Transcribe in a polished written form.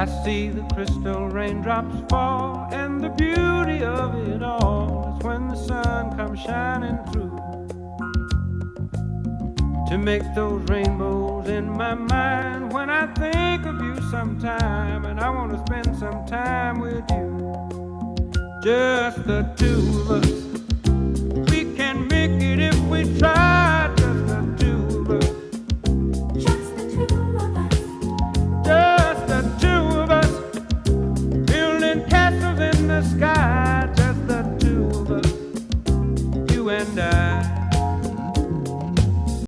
I see the crystal raindrops fall, and the beauty of it all is when the sun comes shining through to make those rainbows in my mind. When I think of you sometime, and I want to spend some time with you, just the two of us, we can make it if we try.